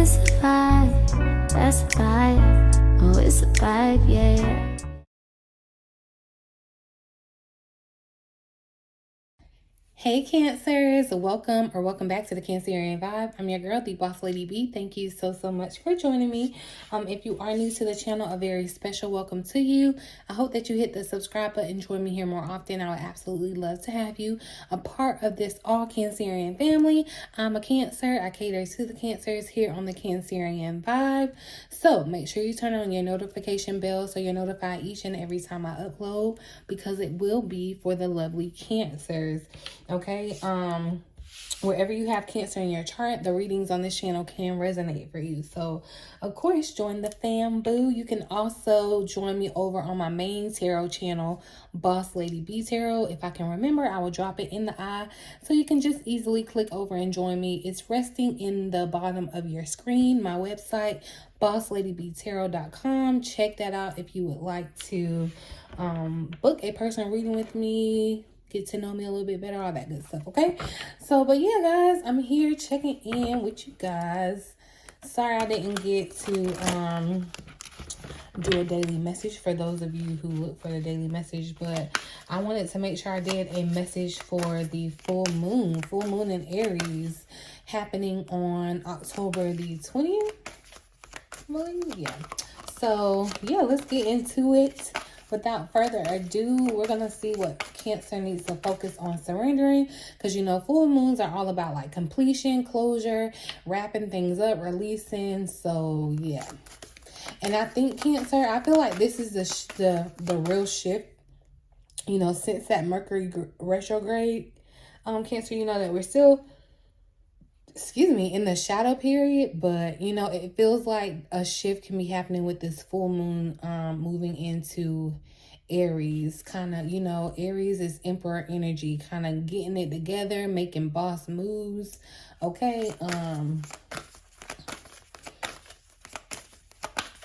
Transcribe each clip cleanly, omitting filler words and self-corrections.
It's a vibe, that's a vibe. Oh, it's a vibe, yeah. Hey Cancers, welcome back to the Cancerian Vibe. I'm your girl, the Boss Lady B. Thank you so much for joining me. If you are new to the channel, a very special welcome to you. I hope that you hit the subscribe button, join me here more often. I would absolutely love to have you a part of this all Cancerian family. I'm a Cancer. I cater to the Cancers here on the Cancerian Vibe. So make sure you turn on your notification bell so you're notified each and every time I upload, because it will be for the lovely Cancers. Okay, wherever you have Cancer in your chart, the readings on this channel can resonate for you. So, of course, join the fam, boo. You can also join me over on my main tarot channel, BossLadyB Tarot. If I can remember, I will drop it in the eye, so you can just easily click over and join me. It's resting in the bottom of your screen, my website, BossLadyBtarot.com. Check that out if you would like to book a personal reading with me, get to know me a little bit better, all that good stuff. Okay, so but yeah, guys, I'm here checking in with you guys. Sorry I didn't get to do a daily message for those of you who look for the daily message, but I wanted to make sure I did a message for the full moon in Aries, happening on October the 20th, I believe. Yeah, so yeah, let's get into it. Without further ado, we're going to see what Cancer needs to focus on surrendering. Because, you know, full moons are all about like completion, closure, wrapping things up, releasing. So, yeah. And I think Cancer, I feel like this is the real shift, you know, since that Mercury retrograde. Cancer, you know, that we're still, in the shadow period, but you know, it feels like a shift can be happening with this full moon moving into Aries. Kind of, you know, Aries is emperor energy, kind of getting it together, making boss moves. Okay,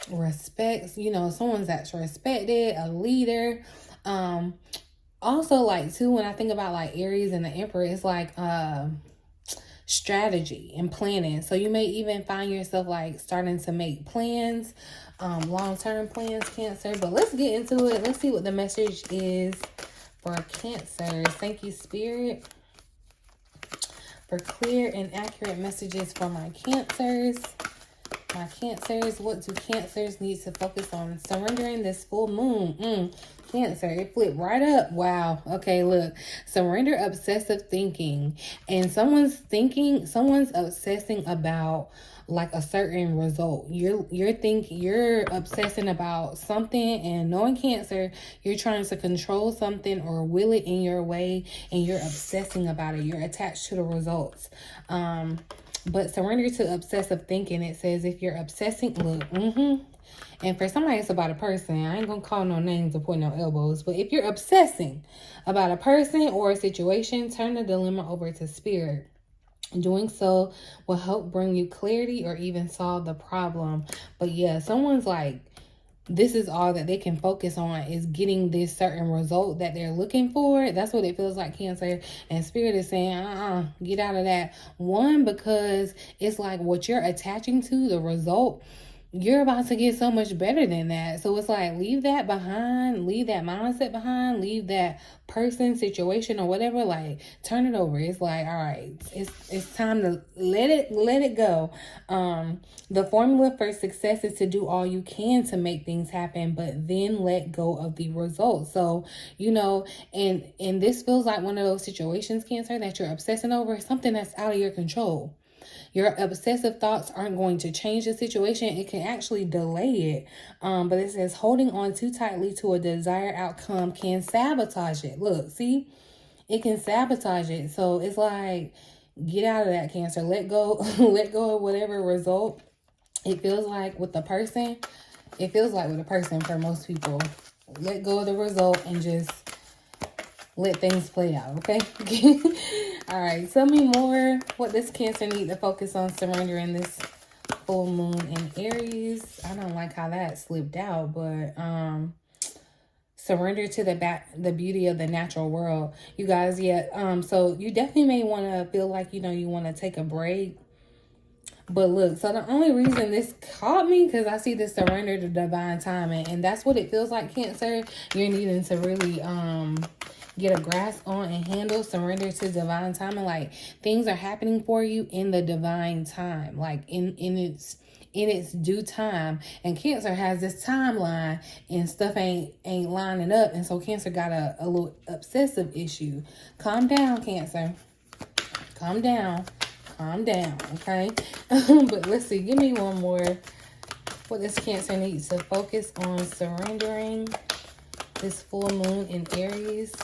respects, you know, someone's that's respected, a leader. Also, like too, when I think about like Aries and the emperor, it's like strategy and planning. So you may even find yourself like starting to make plans, long-term plans, Cancer. But let's get into it. Let's see what the message is for Cancer. Thank you, Spirit, for clear and accurate messages for my Cancers. My Cancers, what do Cancers need to focus on surrendering this full moon? Cancer, it flipped right up. Wow. Okay, look. Surrender obsessive thinking. And someone's obsessing about like a certain result. You're obsessing about something, and knowing Cancer, you're trying to control something or will it in your way, and you're obsessing about it. You're attached to the results. But surrender to obsessive thinking. It says if you're obsessing, look, and for somebody it's about a person. I ain't gonna call no names or point no elbows, but if you're obsessing about a person or a situation, turn the dilemma over to Spirit. Doing so will help bring you clarity or even solve the problem. But yeah, someone's like, this is all that they can focus on, is getting this certain result that they're looking for. That's what it feels like, Cancer. And Spirit is saying, get out of that. One, because it's like what you're attaching to, the result, you're about to get so much better than that. So it's like, leave that behind, leave that mindset behind, leave that person, situation, or whatever. Like, turn it over. It's like, all right, it's time to let it go. The formula for success is to do all you can to make things happen, but then let go of the results. So, you know, and this feels like one of those situations, Cancer, that you're obsessing over, something that's out of your control. Your obsessive thoughts aren't going to change the situation. It can actually delay it. But it says holding on too tightly to a desired outcome can sabotage it. Look, see? It can sabotage it. So it's like, get out of that, Cancer. Let go. Let go of whatever result. It feels like with the person. It feels like with a person for most people. Let go of the result and just let things play out, okay? All right, tell me more. What does Cancer need to focus on surrendering this full moon in Aries? I don't like how that slipped out, but surrender to the beauty of the natural world. You guys, yeah. So you definitely may want to feel like, you know, you want to take a break. But look, so the only reason this caught me, because I see this surrender to divine timing, and that's what it feels like, Cancer. You're needing to really get a grasp on and handle, surrender to divine timing. Like, things are happening for you in the divine time, like in its due time. And Cancer has this timeline, and stuff ain't lining up, and so Cancer got a little obsessive issue. Calm down, Cancer. Calm down. Calm down, okay? But let's see. Give me one more. What does Cancer need to focus on surrendering this full moon in Aries?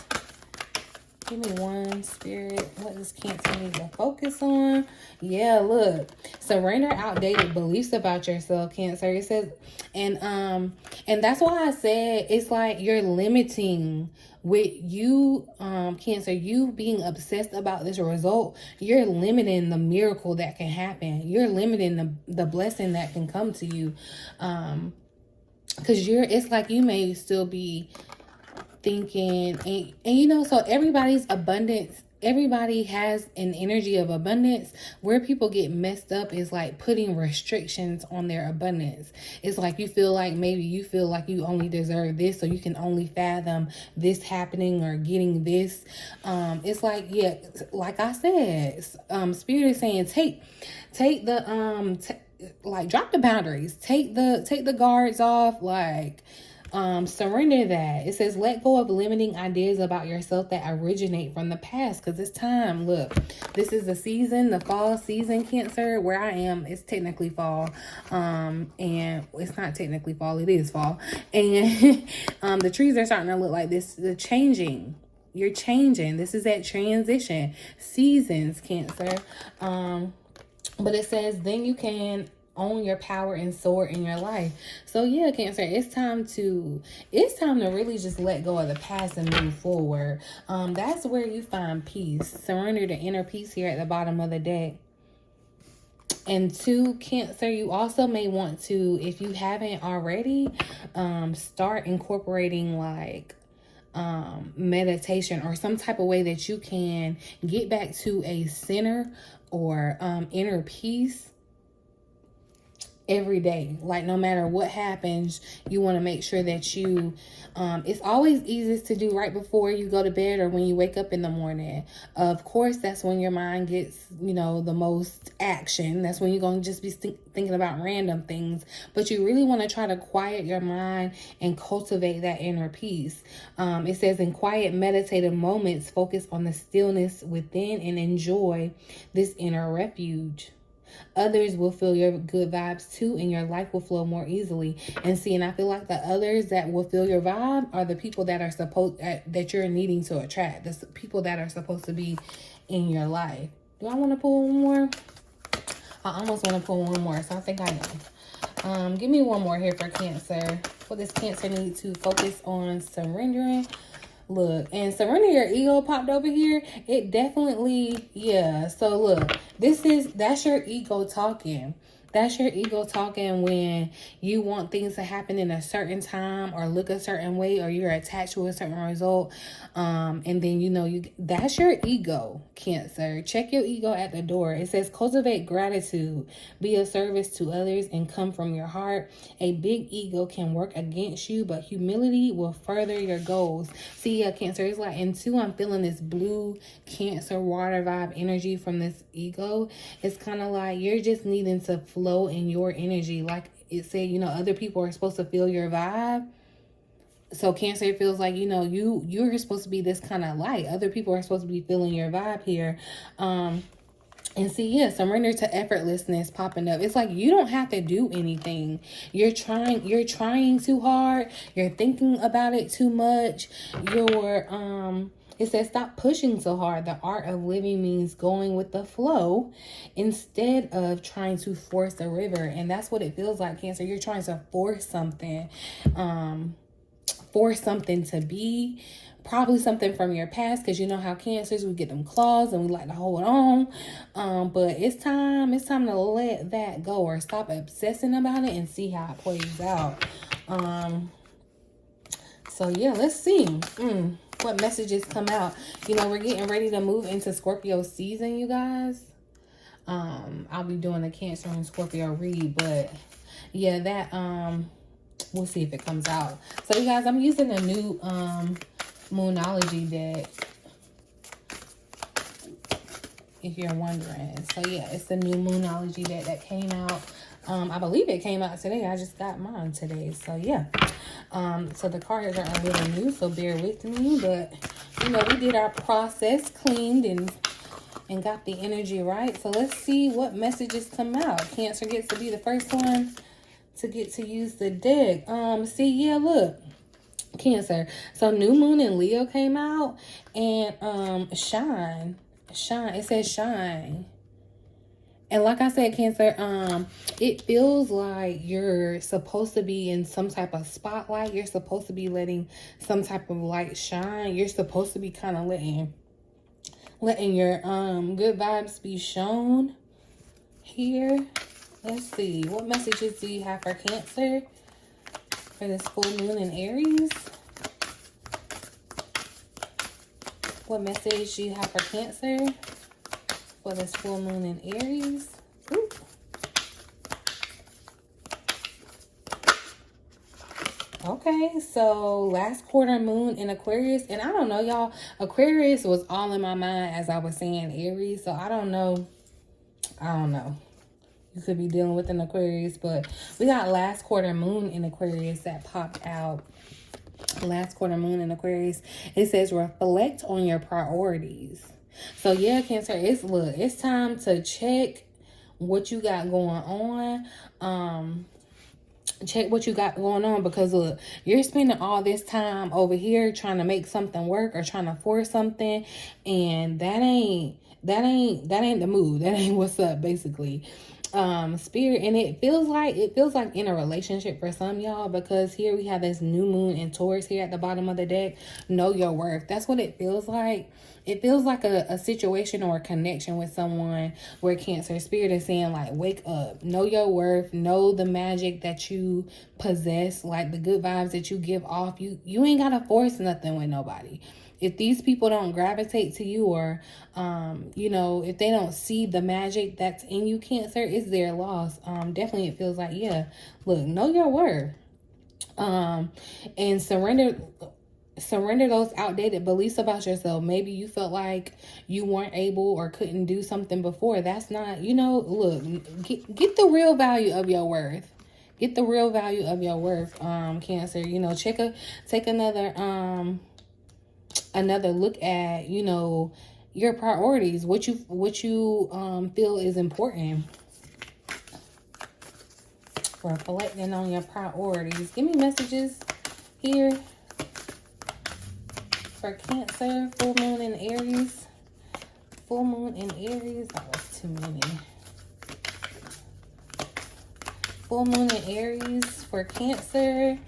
Give me one, Spirit. What does Cancer need to focus on? Yeah, look. Surrender outdated beliefs about yourself, Cancer. It says, and that's why I said it's like you're limiting with you, Cancer, you being obsessed about this result. You're limiting the miracle that can happen. You're limiting the blessing that can come to you. Because it's like you may still be thinking, and you know, so everybody has an energy of abundance. Where people get messed up is like putting restrictions on their abundance. It's like you feel like you only deserve this, so you can only fathom this happening or getting this. It's like, yeah, like I said, Spirit is saying take the like, drop the boundaries, take the guards off, like, surrender that. It says let go of limiting ideas about yourself that originate from the past, because it's time. Look, this is the season, the fall season, Cancer. Where I am, it's technically fall, and it's not technically fall, it is fall, and the trees are starting to look like this. The changing, you're changing. This is that transition seasons, Cancer. But it says then you can own your power and soar in your life. So yeah, Cancer, it's time to really just let go of the past and move forward. That's where you find peace. Surrender to inner peace here at the bottom of the deck. And 2, Cancer, you also may want to, if you haven't already, start incorporating like meditation or some type of way that you can get back to a center or inner peace every day. Like, no matter what happens, you want to make sure that you it's always easiest to do right before you go to bed or when you wake up in the morning. Of course, that's when your mind gets, you know, the most action. That's when you're going to just be thinking about random things. But you really want to try to quiet your mind and cultivate that inner peace. It says in quiet meditative moments, focus on the stillness within and enjoy this inner refuge. Others will feel your good vibes too, and your life will flow more easily. And see, and I feel like the others that will feel your vibe are the people that are that you're needing to attract. The people that are supposed to be in your life. Do I want to pull one more? I almost want to pull one more, so I think I am. Give me one more here for Cancer. What does Cancer need to focus on surrendering? Look, and surrender your ego popped over here. It definitely, yeah. So look, that's your ego talking. That's your ego talking when you want things to happen in a certain time or look a certain way, or you're attached to a certain result. And then, you know, that's your ego, Cancer. Check your ego at the door. It says cultivate gratitude, be of service to others, and come from your heart. A big ego can work against you, but humility will further your goals. See, Cancer, it's like, and 2, I'm feeling this blue Cancer water vibe energy from this ego. It's kind of like you're just needing to flow in your energy. Like it said, you know, other people are supposed to feel your vibe. So Cancer, it feels like, you know, you're supposed to be this kind of light. Other people are supposed to be feeling your vibe here. And see, yeah, surrender to effortlessness popping up. It's like you don't have to do anything. You're trying too hard. You're thinking about it too much. It says stop pushing so hard. The art of living means going with the flow instead of trying to force a river. And that's what it feels like, Cancer. You're trying to force something. Force something to be. Probably something from your past, because you know how Cancers, we get them claws and we like to hold on. But it's time to let that go, or stop obsessing about it and see how it plays out. So yeah, let's see what messages come out. You know, we're getting ready to move into Scorpio season, you guys. I'll be doing a Cancer and Scorpio read, but yeah, that we'll see if it comes out. So you guys, I'm using a new Moonology deck, if you're wondering. So yeah, it's the new Moonology deck that came out. I believe it came out today. I just got mine today. So yeah. So the cards are a little new, so bear with me. But you know, we did our process, cleaned and got the energy right. So let's see what messages come out. Cancer gets to be the first one to get to use the deck. See, yeah, look. Cancer. So new moon in Leo came out, and shine. It says shine. And like I said, Cancer, it feels like you're supposed to be in some type of spotlight. You're supposed to be letting some type of light shine. You're supposed to be kind of letting your good vibes be shown here. Let's see. What messages do you have for Cancer for this full moon in Aries? What message do you have for Cancer for this full moon in Aries? Ooh. Okay, so last quarter moon in Aquarius. And I don't know, y'all. Aquarius was all in my mind as I was saying Aries. So I don't know. You could be dealing with an Aquarius. But we got last quarter moon in Aquarius that popped out. Last quarter moon in Aquarius. It says reflect on your priorities. So yeah, Cancer, it's time to check what you got going on. Check what you got going on, because look, you're spending all this time over here trying to make something work or trying to force something, and that ain't the move. That ain't what's up, basically. Spirit, and it feels like in a relationship for some y'all, because here we have this new moon in Taurus here at the bottom of the deck. Know your worth. That's what it feels like. It feels like a situation or a connection with someone where Cancer Spirit is saying, like, wake up, know your worth, know the magic that you possess, like the good vibes that you give off. You ain't gotta force nothing with nobody. If these people don't gravitate to you, or, you know, if they don't see the magic that's in you, Cancer, it's their loss. Definitely it feels like, yeah, look, know your worth. And surrender those outdated beliefs about yourself. Maybe you felt like you weren't able or couldn't do something before. That's not, you know, look, get the real value of your worth. Get the real value of your worth, Cancer. You know, take another look at, you know, your priorities, what you feel is important. Reflecting on your priorities. Give me messages here for Cancer, full moon in Aries. Full moon in Aries. That was too many. Full moon in Aries for Cancer.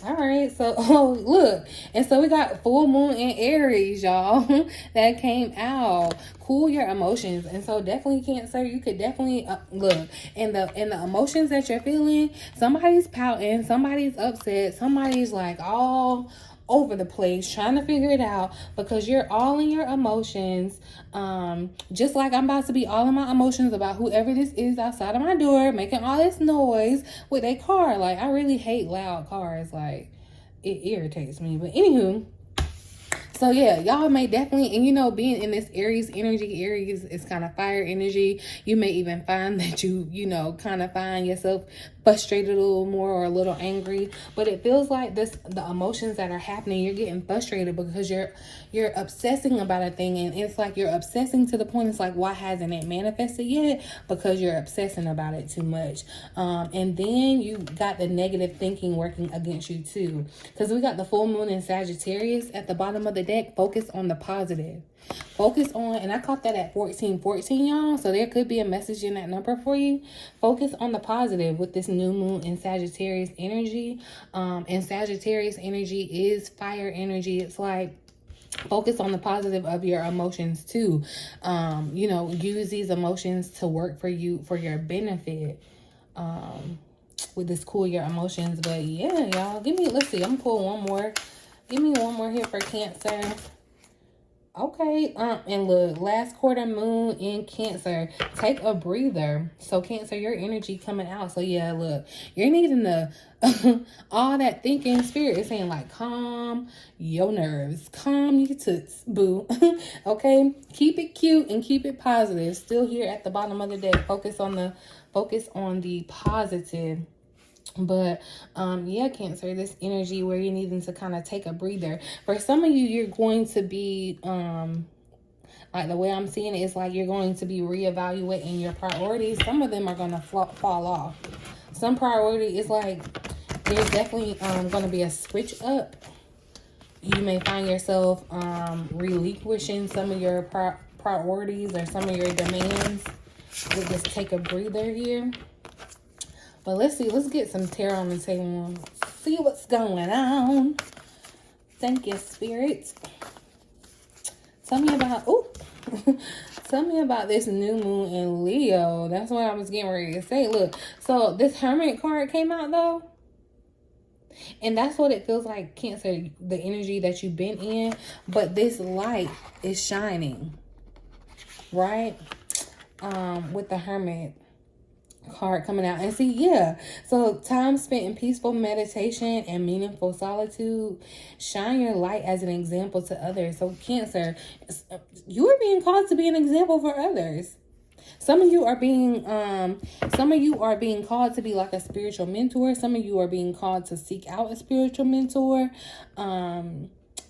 All right, so look, and so we got full moon in Aries, y'all. That came out. Cool your emotions. And so definitely, Cancer, you could definitely look, and the emotions that you're feeling, somebody's pouting, somebody's upset, somebody's like all over the place trying to figure it out, because you're all in your emotions. Just like I'm about to be all in my emotions about whoever this is outside of my door making all this noise with a car. Like, I really hate loud cars. Like, it irritates me. But anywho, so yeah, y'all may definitely, and you know, being in this Aries energy, Aries is kind of fire energy. You may even find that you know, kind of find yourself frustrated a little more or a little angry. But it feels like the emotions that are happening, you're getting frustrated because you're obsessing about a thing, and it's like you're obsessing to the point it's like, why hasn't it manifested yet? Because you're obsessing about it too much. And then you got the negative thinking working against you too, because we got the full moon in Sagittarius at the bottom of the deck. Focus on the positive. Focus on, and I caught that at 1414, y'all. So there could be a message in that number for you. Focus on the positive with this new moon in Sagittarius energy. And Sagittarius energy is fire energy. It's like, focus on the positive of your emotions too. You know, use these emotions to work for you, for your benefit. With this cool your emotions. But yeah, y'all, let's see, I'm gonna pull one more. Give me one more here for Cancer. Okay, and look, last quarter moon in Cancer. Take a breather. So Cancer, your energy coming out. So yeah, look, you're needing to all that thinking spirit is saying like calm your nerves, calm your toots, boo. Okay, keep it cute and keep it positive. Still here at the bottom of the deck. Focus on the positive. But yeah, Cancer, this energy where you're needing to kind of take a breather. For some of you, you're going to be like the way I'm seeing it is like you're going to be reevaluating your priorities. Some of them are going to fall off. Some priority is like there's definitely going to be a switch up. You may find yourself relinquishing some of your priorities or some of your demands. We'll just take a breather here. But let's see. Let's get some tarot on the table. See what's going on. Thank you, Spirit. Tell me about... Oh, tell me about this new moon in Leo. That's what I was getting ready to say. Look, so this Hermit card came out, though. And that's what it feels like, Cancer, the energy that you've been in. But this light is shining, right? With the Hermit card coming out. And see, yeah, so time spent in peaceful meditation and meaningful solitude. Shine your light as an example to others. So Cancer, you are being called to be an example for others. Some of you are being called to be like a spiritual mentor. Some of you are being called to seek out a spiritual mentor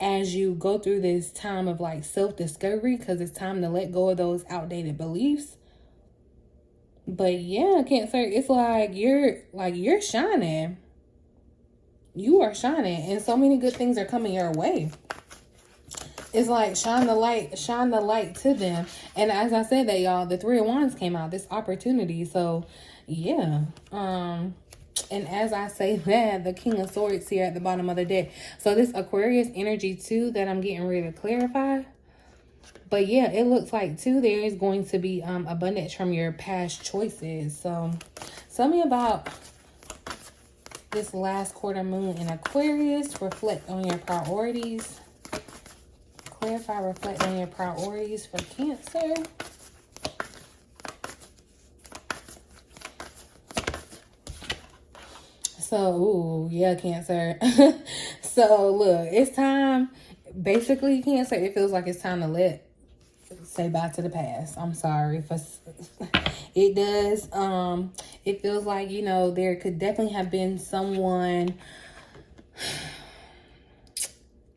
as you go through this time of like self-discovery, because it's time to let go of those outdated beliefs. But yeah, Cancer, it's like you're shining. You are shining, and so many good things are coming your way. It's like shine the light to them. And as I said that, y'all, the Three of Wands came out, this opportunity. So yeah. And as I say that, the King of Swords here at the bottom of the deck. So this Aquarius energy too that I'm getting ready to clarify. But yeah, it looks like too there is going to be abundance from your past choices. So tell me about this last quarter moon in Aquarius. Reflect on your priorities. Clarify, reflect on your priorities for Cancer. So, ooh, yeah, Cancer. So, look, it's time. Basically, Cancer, it feels like it's time to say bye to the past. I'm sorry for it does. It feels like, you know, there could definitely have been someone.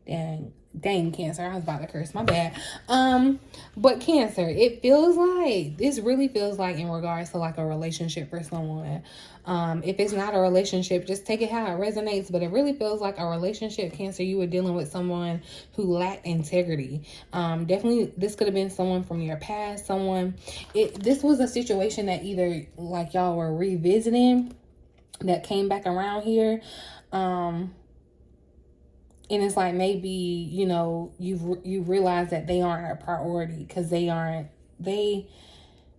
Dang, Cancer, I was about to curse, my bad. But Cancer, it feels like, this really feels like in regards to like a relationship for someone. If it's not a relationship, just take it how it resonates. But it really feels like a relationship, Cancer. You were dealing with someone who lacked integrity. Definitely, this could have been someone from your past. This was a situation that either like y'all were revisiting that came back around here. And it's like maybe, you know, you realize that they aren't a priority because they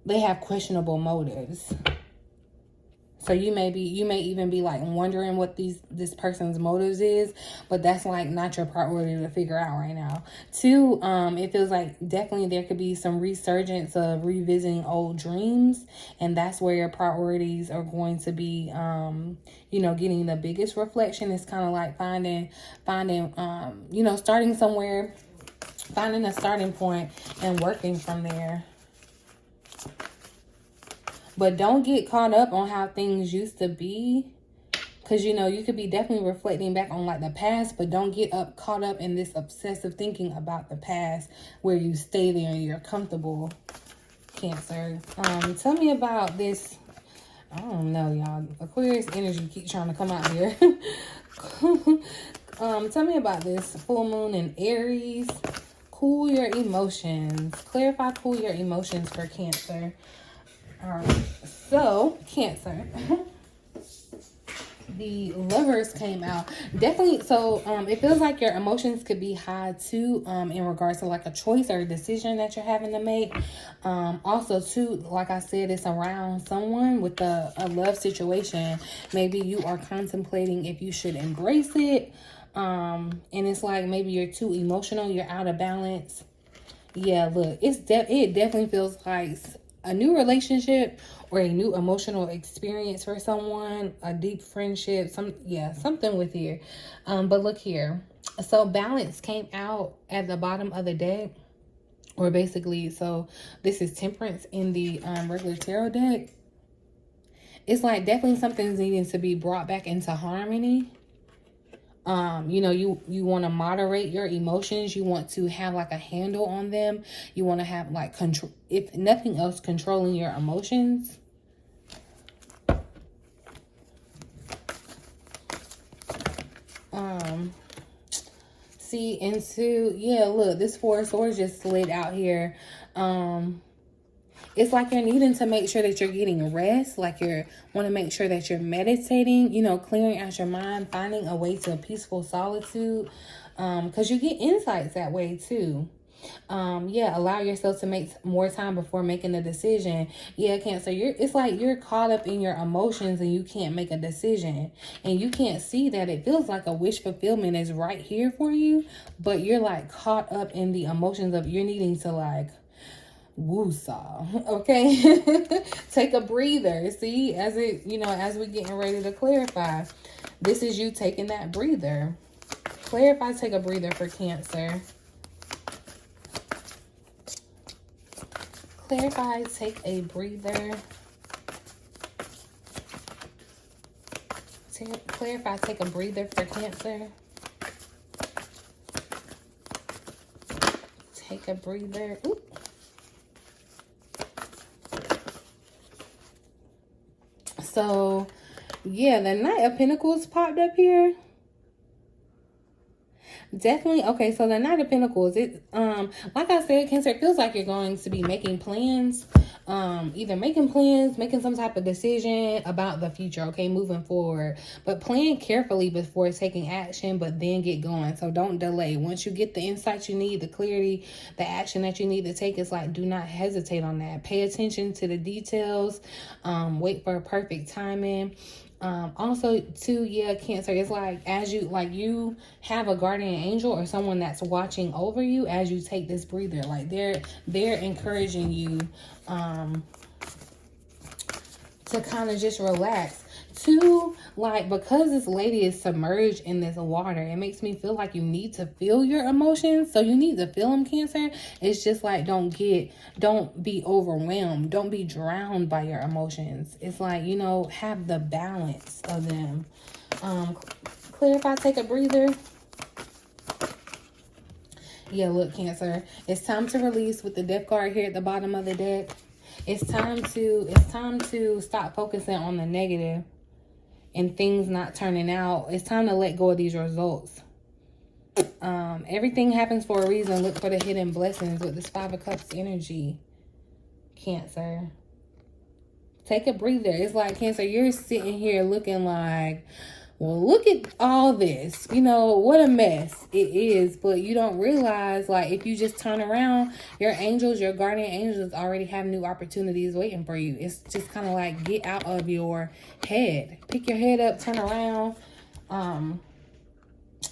have questionable motives. So you may even be like wondering what this person's motives is, but that's like not your priority to figure out right now. Two, it feels like definitely there could be some resurgence of revisiting old dreams, and that's where your priorities are going to be, you know, getting the biggest reflection. It's kind of like finding, you know, starting somewhere, finding a starting point and working from there. But don't get caught up on how things used to be. Because, you know, you could be definitely reflecting back on, like, the past. But don't get caught up in this obsessive thinking about the past where you stay there and you're comfortable, Cancer. Tell me about this. I don't know, y'all. Aquarius energy keeps trying to come out here. Tell me about this full moon in Aries. Cool your emotions. Clarify, cool your emotions for Cancer. So Cancer, the Lovers came out. Definitely. So it feels like your emotions could be high too, in regards to like a choice or a decision that you're having to make. Also too, like I said, it's around someone with a love situation. Maybe you are contemplating if you should embrace it. And it's like maybe you're too emotional, you're out of balance. Yeah, look, it definitely feels like a new relationship or a new emotional experience for someone, a deep friendship, something with you. But look here. So balance came out at the bottom of the deck, or basically, so this is temperance in the regular tarot deck. It's like definitely something's needing to be brought back into harmony. You know, you want to moderate your emotions. You want to have like a handle on them. You want to have like control, if nothing else, controlling your emotions. See, into, yeah, look, this Four of Swords just slid out here. It's like you're needing to make sure that you're getting rest. Like you want to make sure that you're meditating, you know, clearing out your mind, finding a way to peaceful solitude. Because you get insights that way too. Yeah, allow yourself to make more time before making a decision. Yeah, Cancer, it's like you're caught up in your emotions and you can't make a decision. And you can't see that it feels like a wish fulfillment is right here for you, but you're like caught up in the emotions of you're needing to like woo-saw, okay? Take a breather. See, as we're getting ready to clarify, this is you taking that breather. Clarify, take a breather for Cancer. Clarify, take a breather. Clarify, take a breather for Cancer. Take a breather. Ooh. So, yeah, the Knight of Pentacles popped up here. Definitely. Okay, so the Knight of Pentacles, like I said, Cancer, it feels like you're going to be making plans, either making plans, making some type of decision about the future, okay, moving forward. But plan carefully before taking action, but then get going. So don't delay. Once you get the insights you need, the clarity, the action that you need to take, it's like, do not hesitate on that. Pay attention to the details. Wait for perfect timing. Also too, yeah, Cancer, it's like as you have a guardian angel or someone that's watching over you as you take this breather, like they're encouraging you to kind of just relax. Two, like, because this lady is submerged in this water, it makes me feel like you need to feel your emotions. So you need to feel them, Cancer. It's just like, don't be overwhelmed. Don't be drowned by your emotions. It's like, you know, have the balance of them. Clarify, take a breather. Yeah, look, Cancer, it's time to release with the Death card here at the bottom of the deck. It's time to stop focusing on the negative and things not turning out. It's time to let go of these results. Everything happens for a reason. Look for the hidden blessings with this Five of Cups energy, Cancer. Take a breather. It's like, Cancer, you're sitting here looking like, well, look at all this. You know, what a mess it is. But you don't realize, like, if you just turn around, your angels, your guardian angels already have new opportunities waiting for you. It's just kind of like, get out of your head. Pick your head up, turn around.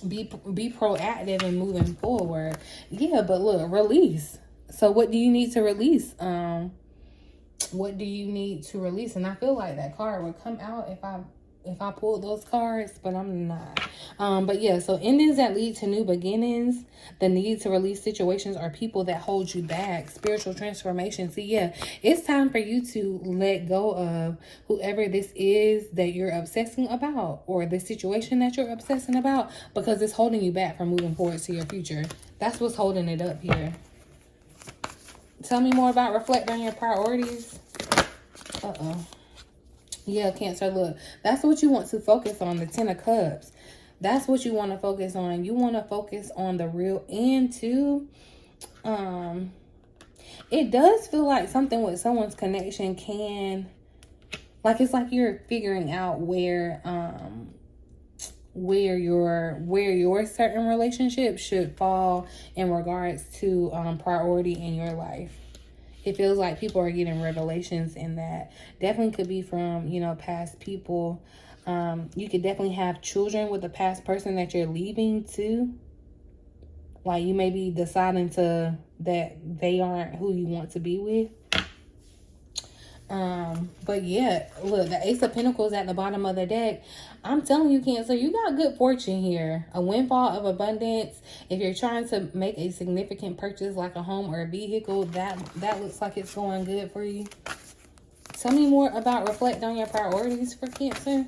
Be proactive and moving forward. Yeah, but look, release. So what do you need to release? What do you need to release? And I feel like that card would come out if I pulled those cards, but I'm not. But yeah, so endings that lead to new beginnings, the need to release situations or people that hold you back, spiritual transformation. See, yeah, it's time for you to let go of whoever this is that you're obsessing about, or the situation that you're obsessing about, because it's holding you back from moving forward to your future. That's what's holding it up here. Tell me more about reflect on your priorities. Yeah, Cancer, look, that's what you want to focus on, the Ten of Cups. That's what you want to focus on. You want to focus on the real end too. It does feel like something with someone's connection can, like, it's like you're figuring out where your certain relationship should fall in regards to priority in your life. It feels like people are getting revelations in that. Definitely could be from, you know, past people. You could definitely have children with a past person that you're leaving too. Like, you may be deciding that they aren't who you want to be with. But yeah, look, the Ace of Pentacles at the bottom of the deck. I'm telling you, Cancer, you got good fortune here. A windfall of abundance. If you're trying to make a significant purchase like a home or a vehicle, that looks like it's going good for you. Tell me more about reflect on your priorities for Cancer.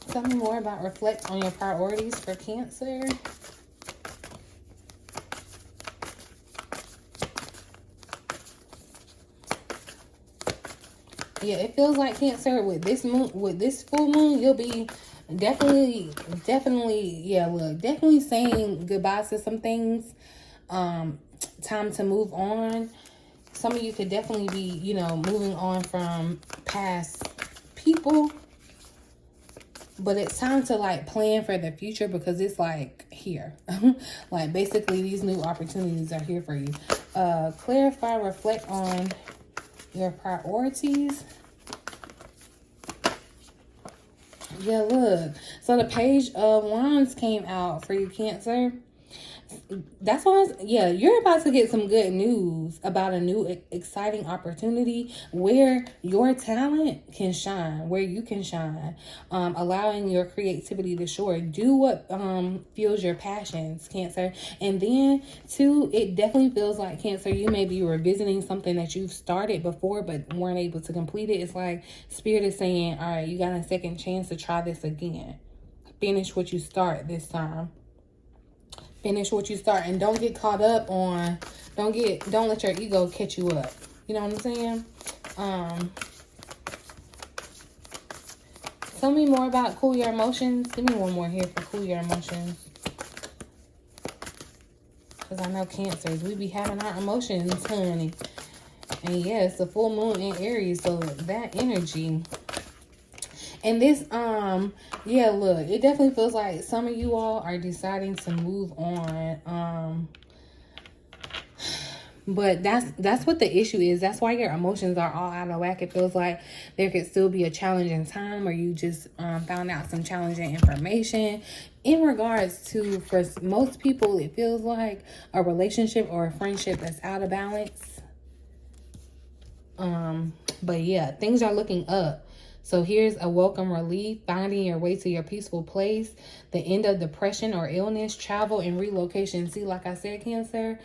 Tell me more about reflect on your priorities for Cancer. Yeah, it feels like Cancer with this moon, with this full moon, you'll be definitely, yeah, look, definitely saying goodbyes to some things. Time to move on. Some of you could definitely be, you know, moving on from past people. But it's time to like plan for the future because it's like here. Like basically these new opportunities are here for you. Clarify, reflect on your priorities. Yeah, look. So the Page of Wands came out for you, Cancer. That's why, yeah, you're about to get some good news about a new exciting opportunity where your talent can shine, where you can shine, allowing your creativity to soar. Do what fuels your passions, Cancer. And then, too, it definitely feels like, Cancer, you may be revisiting something that you've started before but weren't able to complete it. It's like Spirit is saying, all right, you got a second chance to try this again. Finish what you start this time. Finish what you start, and don't get caught up on, don't let your ego catch you up. You know what I'm saying? Tell me more about cool your emotions. Give me one more here for cool your emotions. Because I know Cancers, we be having our emotions, honey. And yeah, it's the full moon in Aries, so that energy. And this, yeah, look, it definitely feels like some of you all are deciding to move on. But that's what the issue is. That's why your emotions are all out of whack. It feels like there could still be a challenging time where you just found out some challenging information. In regards to, for most people, it feels like a relationship or a friendship that's out of balance. But yeah, things are looking up. So here's a welcome relief, finding your way to your peaceful place, the end of depression or illness, travel and relocation. See, like I said, Cancer,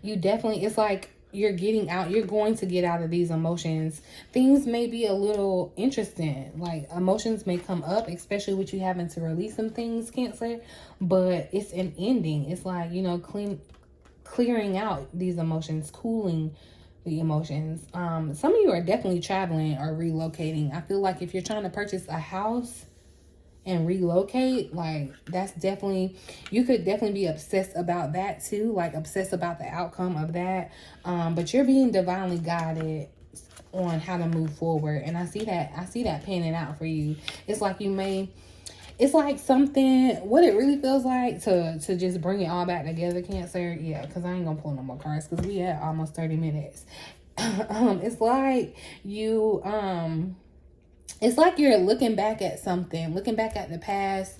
you definitely, it's like you're getting out, you're going to get out of these emotions. Things may be a little interesting, like emotions may come up, especially with you having to release some things, Cancer, but it's an ending. It's like, you know, clearing out these emotions, cooling the emotions. Some of you are definitely traveling or relocating. I feel like if you're trying to purchase a house and relocate, like that's definitely, you could definitely be obsessed about that too, like obsessed about the outcome of that. But you're being divinely guided on how to move forward, and I see that panning out for you. It's like you may, it's like something, what it really feels like to just bring it all back together, Cancer. Yeah, because I ain't gonna pull no more cards because we at almost 30 minutes. It's like you, it's like you're looking back at something, looking back at the past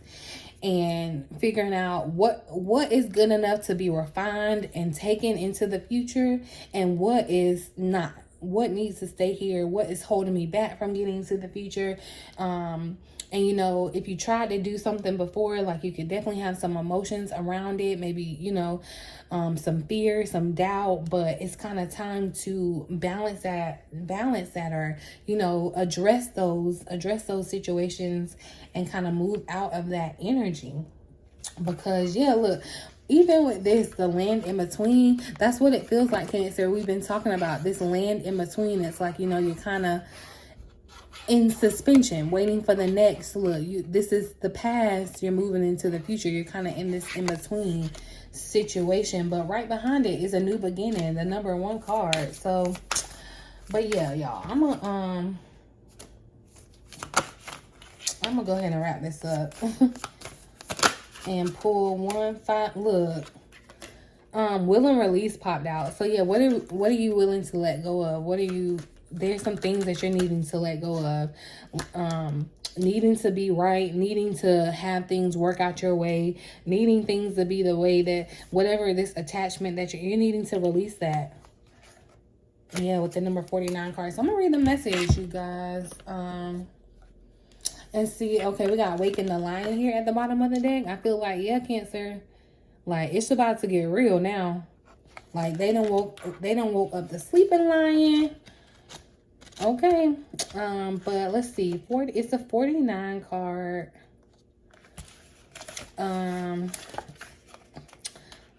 and figuring out what is good enough to be refined and taken into the future and what is not. What needs to stay here? What is holding me back from getting to the future? And, you know, if you tried to do something before, like you could definitely have some emotions around it. Maybe, you know, some fear, some doubt, but it's kind of time to balance that or, you know, address those situations and kind of move out of that energy. Because, yeah, look, even with this, the land in between, that's what it feels like, Cancer. We've been talking about this land in between. It's like, you know, you're kind of in suspension, waiting for the next look. This is the past, you're moving into the future. You're kind of in this in between situation, but right behind it is a new beginning, the number 1 card. So, but yeah, y'all, I'm gonna go ahead and wrap this up and pull 1, 5. Look, will and release popped out. So yeah, what are you willing to let go of? What are you there's some things that you're needing to let go of. Needing to be right, needing to have things work out your way, needing things to be the way that whatever this attachment that you're needing to release that. Yeah, with the number 49 card. So I'm gonna read the message, you guys. And see, okay, we got Waking the Lion here at the bottom of the deck. I feel like, yeah, Cancer, like it's about to get real now. Like they don't woke up the sleeping lion. Okay. But let's see. It's a 49 card.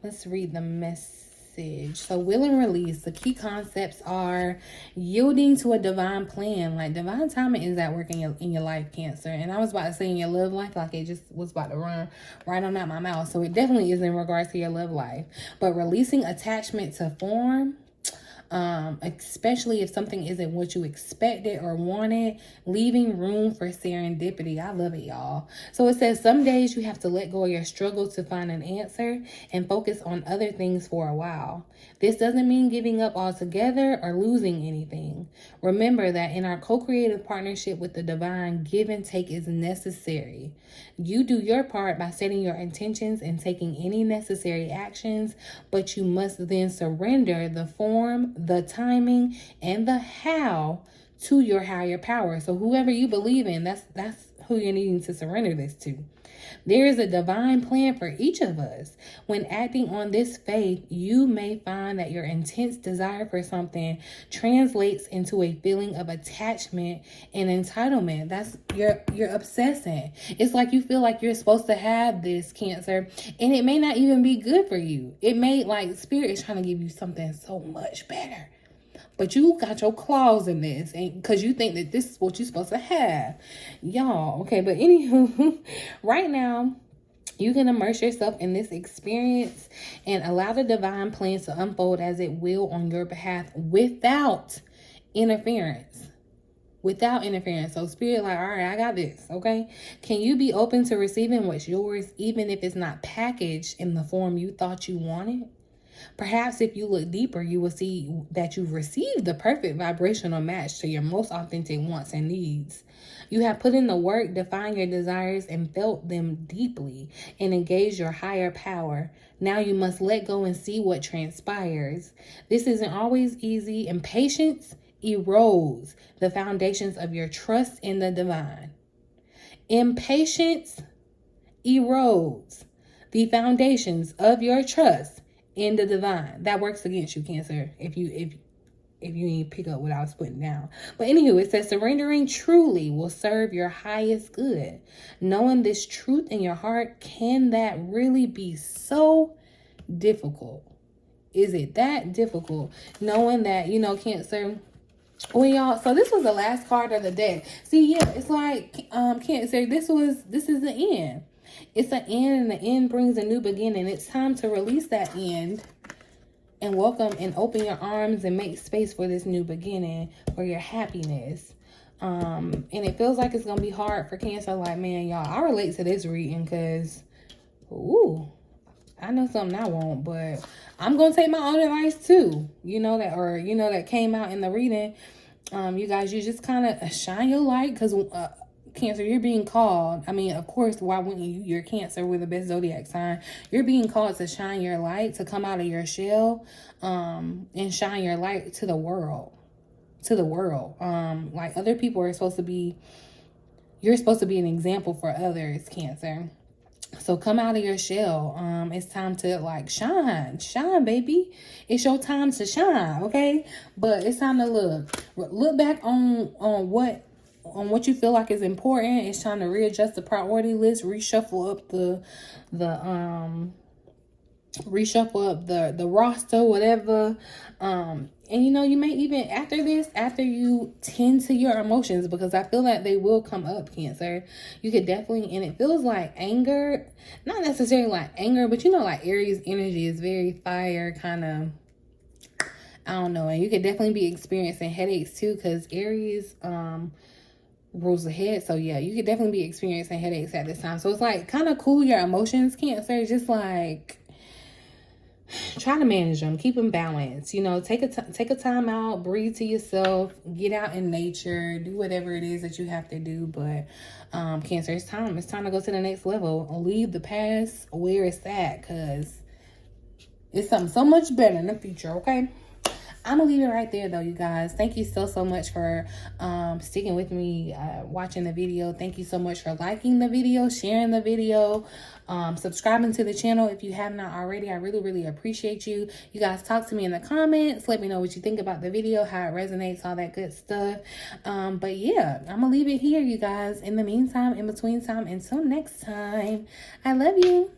Let's read the message. So will and release. The key concepts are yielding to a divine plan. Like divine timing is at work in your life, Cancer. And I was about to say in your love life, like it just was about to run right on out my mouth. So it definitely is in regards to your love life. But releasing attachment to form, especially if something isn't what you expected or wanted, leaving room for serendipity. I love it, y'all. So it says some days you have to let go of your struggle to find an answer and focus on other things for a while. This doesn't mean giving up altogether or losing anything. Remember that in our co-creative partnership with the divine, give and take is necessary. You do your part by setting your intentions and taking any necessary actions, but you must then surrender the form, the timing, and the how to your higher power. So whoever you believe in, that's who you're needing to surrender this to. There is a divine plan for each of us. When acting on this faith, you may find that your intense desire for something translates into a feeling of attachment and entitlement. That's you're obsessing. It's like you feel like you're supposed to have this, Cancer, and it may not even be good for you. It may, like, Spirit is trying to give you something so much better. But you got your claws in this, and because you think that this is what you're supposed to have. Y'all, okay, but anywho, right now, you can immerse yourself in this experience and allow the divine plan to unfold as it will on your behalf without interference. Without interference. So Spirit, like, all right, I got this, okay? Can you be open to receiving what's yours, even if it's not packaged in the form you thought you wanted? Perhaps if you look deeper, you will see that you've received the perfect vibrational match to your most authentic wants and needs. You have put in the work, defined your desires, and felt them deeply, and engaged your higher power. Now you must let go and see what transpires. This isn't always easy, and patience erodes the foundations of your trust in the divine. Impatience erodes the foundations of your trust in the divine. That works against you, Cancer, if you didn't pick up what I was putting down. But anywho, it says surrendering truly will serve your highest good. Knowing this truth in your heart, can that really be so difficult? Is it that difficult? Knowing that, Cancer, when y'all, so this was the last card of the deck. See, yeah, it's like Cancer, this is the end. It's an end, and the end brings a new beginning. It's time to release that end and welcome and open your arms and make space for this new beginning, for your happiness. And it feels like it's going to be hard for Cancer. Like, man, y'all, I relate to this reading because, ooh, I know something I want, but I'm going to take my own advice too. That came out in the reading. You guys, you just kind of shine your light because, Cancer, you're being called. I mean, of course, why wouldn't you? You're Cancer, with the best zodiac sign. You're being called to shine your light, to come out of your shell, and shine your light to the world. Like other people are supposed to be, you're supposed to be an example for others, Cancer. So come out of your shell. It's time to shine, baby. It's your time to shine, okay? But it's time to look back on what you feel like is important. It's time to readjust the priority list, reshuffle up the roster, whatever. And you may even, after you tend to your emotions, because I feel like they will come up, Cancer, you could definitely, and it feels like anger, not necessarily like anger, but like Aries energy is very fire, kind of, I don't know. And you could definitely be experiencing headaches too, because Aries rules the head. So yeah, you could definitely be experiencing headaches at this time. So it's like kind of cool your emotions, Cancer. Just like, try to manage them, keep them balanced. You know, take a time out, breathe to yourself, get out in nature, do whatever it is that you have to do. But Cancer, it's time to go to the next level. Leave the past where it's at, because it's something so much better in the future. Okay, I'm gonna leave it right there though, you guys. Thank you so much for sticking with me, watching the video. Thank you so much for liking the video, sharing the video, subscribing to the channel if you have not already. I really appreciate you. You guys talk to me in the comments. Let me know what you think about the video, how it resonates, all that good stuff. But yeah, I'm gonna leave it here, you guys. In the meantime, in between time, until next time, I love you.